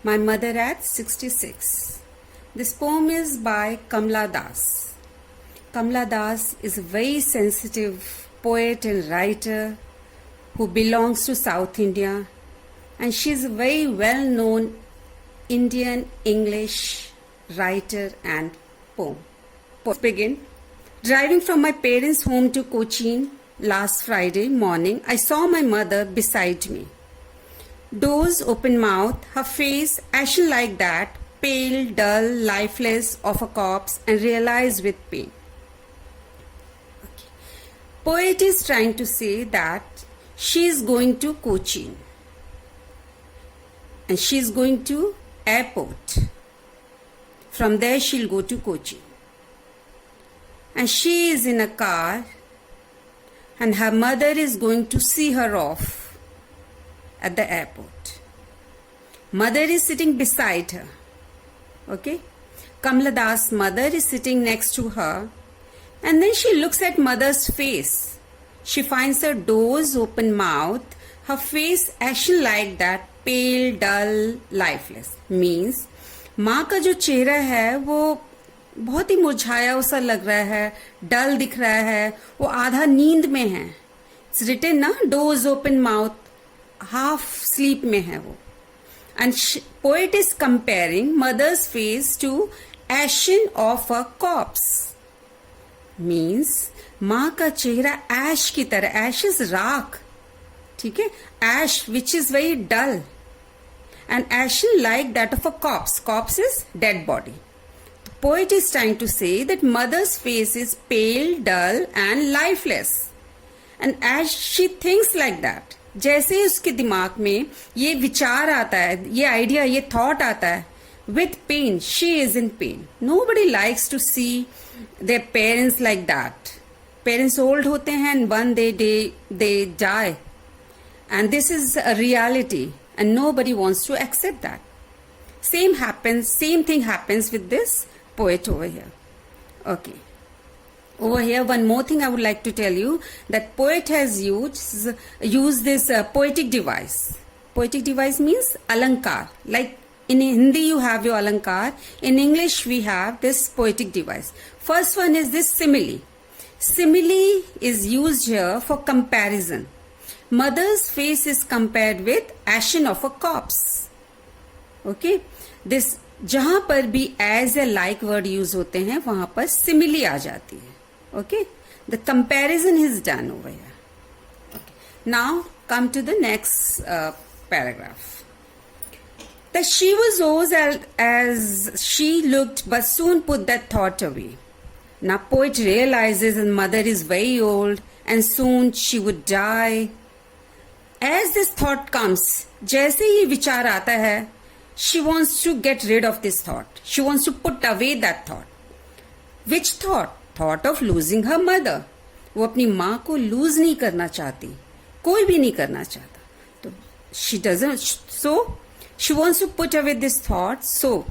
My Mother at 66. This poem is by Kamla Das. Kamla Das is a very sensitive poet and writer who belongs to South India, and she is a very well known Indian English writer and poem. Let's begin. Driving from my parents' home to Cochin last Friday morning, I saw my mother beside me. Doors open mouth, her face ashen like that, pale, dull, lifeless of a corpse, and realized with pain. Okay. Poet is trying to say that she is going to Cochin and she is going to airport. From there she'll go to Cochin. And she is in a car and her mother is going to see her off at the airport. Mother is sitting beside her. Okay? Kamla Das' mother is sitting next to her, and then she looks at mother's face. She finds her doors open mouth, her face ashen like that, pale, dull, lifeless. Means माँ का जो चेहरा है वो बहुत ही मुरझाया सा लग रहा है, डल दिख रहा है, वो आधा नींद में है. इट्स रिटन ना, doors open mouth, half sleep में है वो. And poet is comparing mother's face to ashen of a corpse. Means माँ का चेहरा ash की तरह, ash is राख, ठीक है, ash which is very dull and ashen like that of a corpse. Corpse is dead body. The poet is trying to say that mother's face is pale, dull and lifeless. And as she thinks like that, जैसे ही उसके दिमाग में ये विचार आता है, ये idea, ये थॉट आता है, with pain, she is in pain. Nobody likes to see their parents like that. Parents old होते हैं and one day they die. And this is a reality and nobody wants to accept that. Same thing happens with this poet over here. Okay. Over here, one more thing I would like to tell you, that poet has used this poetic device. Poetic device means alankar. Like in Hindi you have your alankar, in English we have this poetic device. First one is this simile. Simile is used here for comparison. Mother's face is compared with ashen of a corpse. Okay? This जहाँ पर भी as या like word use होते हैं वहाँ पर simile आ जाती है. Okay, the comparison is done over here. Okay. Now come to the next paragraph. That she was rose as she looked, but soon put that thought away. Now poet realizes his mother is very old and soon she would die. As this thought comes, जैसे ये विचार आता है, she wants to get rid of this thought. She wants to put away that thought. Which thought? Thought of losing her mother. वो अपनी माँ को lose नहीं करना चाहती, कोई भी नहीं करना चाहता. तो she doesn't. So she wants to put away this thought. So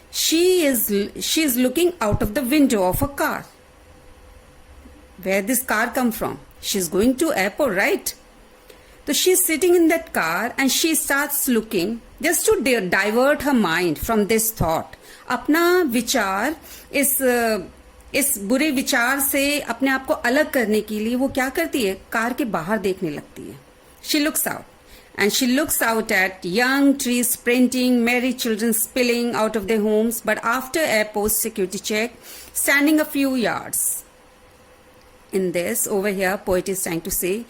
she is looking out of the window of a car. Where this car come from? She's going to airport, right? So she's sitting in that car and she starts looking just to divert her mind from this thought. अपना विचार इस बुरे विचार से अपने आप को अलग करने के लिए वो क्या करती है, कार के बाहर देखने लगती है. She looks out and she looks out at young trees sprinting, merry children spilling out of their homes, but after airport security check, standing a few yards. In this, over here, poet is trying to say,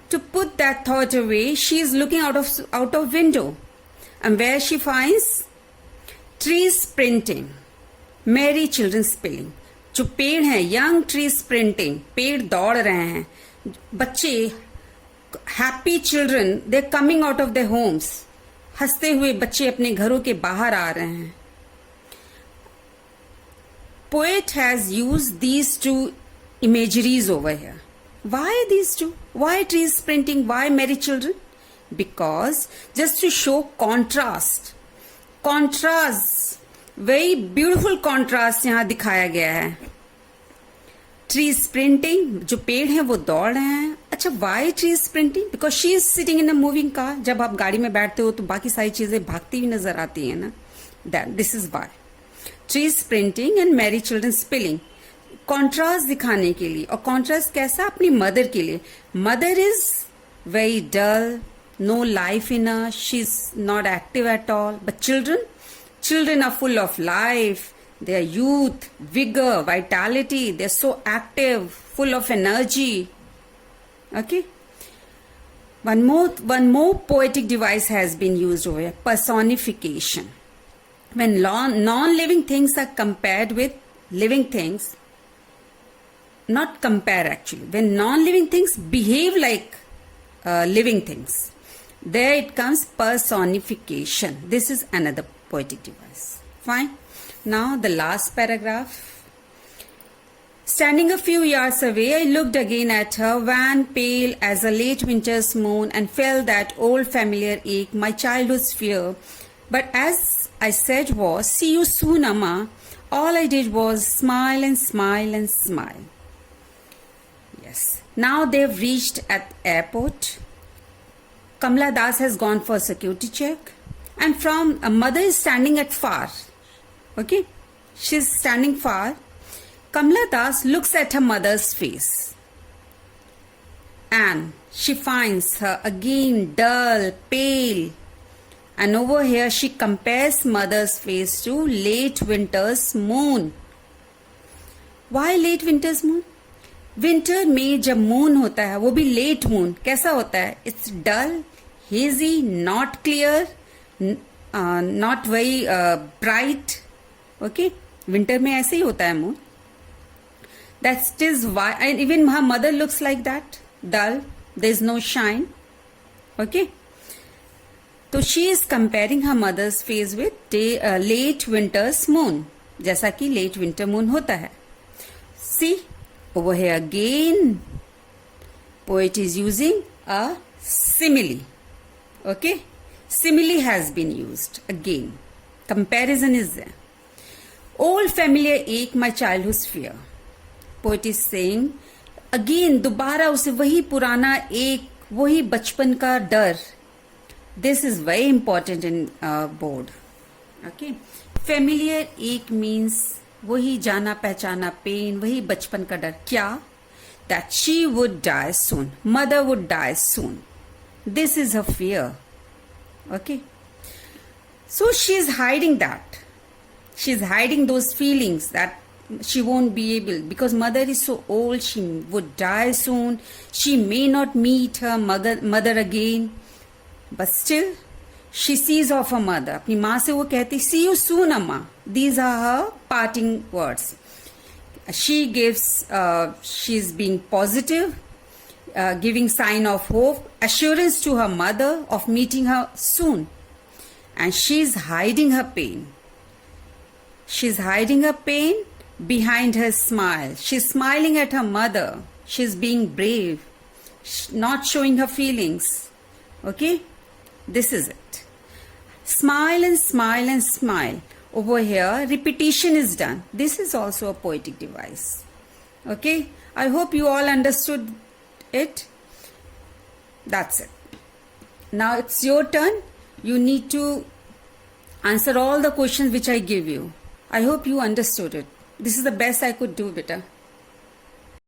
to put that thought away, she is looking out of window, and where she finds trees sprinting, merry children spilling. जो पेड़ हैं, young tree sprinting, पेड़ दौड़ रहे हैं, बच्चे, happy children, they coming out of their homes, हंसते हुए बच्चे अपने घरों के बाहर आ रहे हैं. Poet has used these two imageries over here. Why these two? Why trees sprinting? Why merry children? Because just to show contrast. Very beautiful contrast यहाँ दिखाया गया है. ट्री स्प्रिंटिंग, जो पेड़ हैं वो दौड़ रहे हैं. अच्छा, why tree sprinting? Because she is sitting in a moving car. जब आप गाड़ी में बैठते हो तो बाकी सारी चीजें भागती हुई नजर आती है ना. This is why. Tree sprinting and merry children spilling. Contrast दिखाने के लिए. और कॉन्ट्रास्ट कैसा? अपनी मदर के लिए. Mother is very dull, no life in her, she's not active at all. But children are full of life. They are youth, vigor, vitality. They're so active, full of energy. Okay. One more poetic device has been used over here: personification. When non-living things are compared with living things, not compare actually. When non-living things behave like living things, there it comes personification. This is another poetic device. Fine. Now the last paragraph. Standing a few yards away, I looked again at her, wan, pale as a late winter's moon, and felt that old familiar ache, my childhood's fear. But as I said was, "See you soon, Amma," all I did was smile and smile and smile. Yes. Now they've reached at airport. Kamala Das has gone for security check, and from a mother is standing at far. Okay, she's standing far. Kamala Das looks at her mother's face, and she finds her again dull, pale, and over here she compares mother's face to late winter's moon. Why late winter's moon? Winter में जब moon होता है, वो भी late moon, कैसा होता है? It's dull, hazy, not clear, not very bright. Okay, winter में ऐसे ही होता है moon. That is why, and even her mother looks like that, dull, there is no shine. Okay, तो she is comparing her mother's face with late winter's moon, जैसा कि late winter moon होता है. सी, over here again, poet is using a simile. Okay, simile has been used again. Comparison is there. Old familiar ache, my childhood's fear. Poet is saying again, दोबारा उसे वही पुराना एक, वही बचपन का डर. This is very important in board. Okay, familiar ache means वही जाना पहचाना पेन, वही बचपन का डर. क्या? That she would die soon. Mother would die soon. This is her fear. Okay. So she is hiding that. She is hiding those feelings that she won't be able, because mother is so old, she would die soon. She may not meet her mother again. But still, she sees of her mother. अपनी माँ से वो कहती, see you soon, Amma. These are her parting words. She gives, she's being positive, giving sign of hope, assurance to her mother of meeting her soon. And she's hiding her pain. She's hiding her pain behind her smile. She's smiling at her mother. She's being brave, not showing her feelings. Okay? This is it. Smile and smile and smile. Over here, repetition is done. This is also a poetic device. Okay? I hope you all understood it. That's it. Now it's your turn. You need to answer all the questions which I give you. I hope you understood it. This is the best I could do, beta.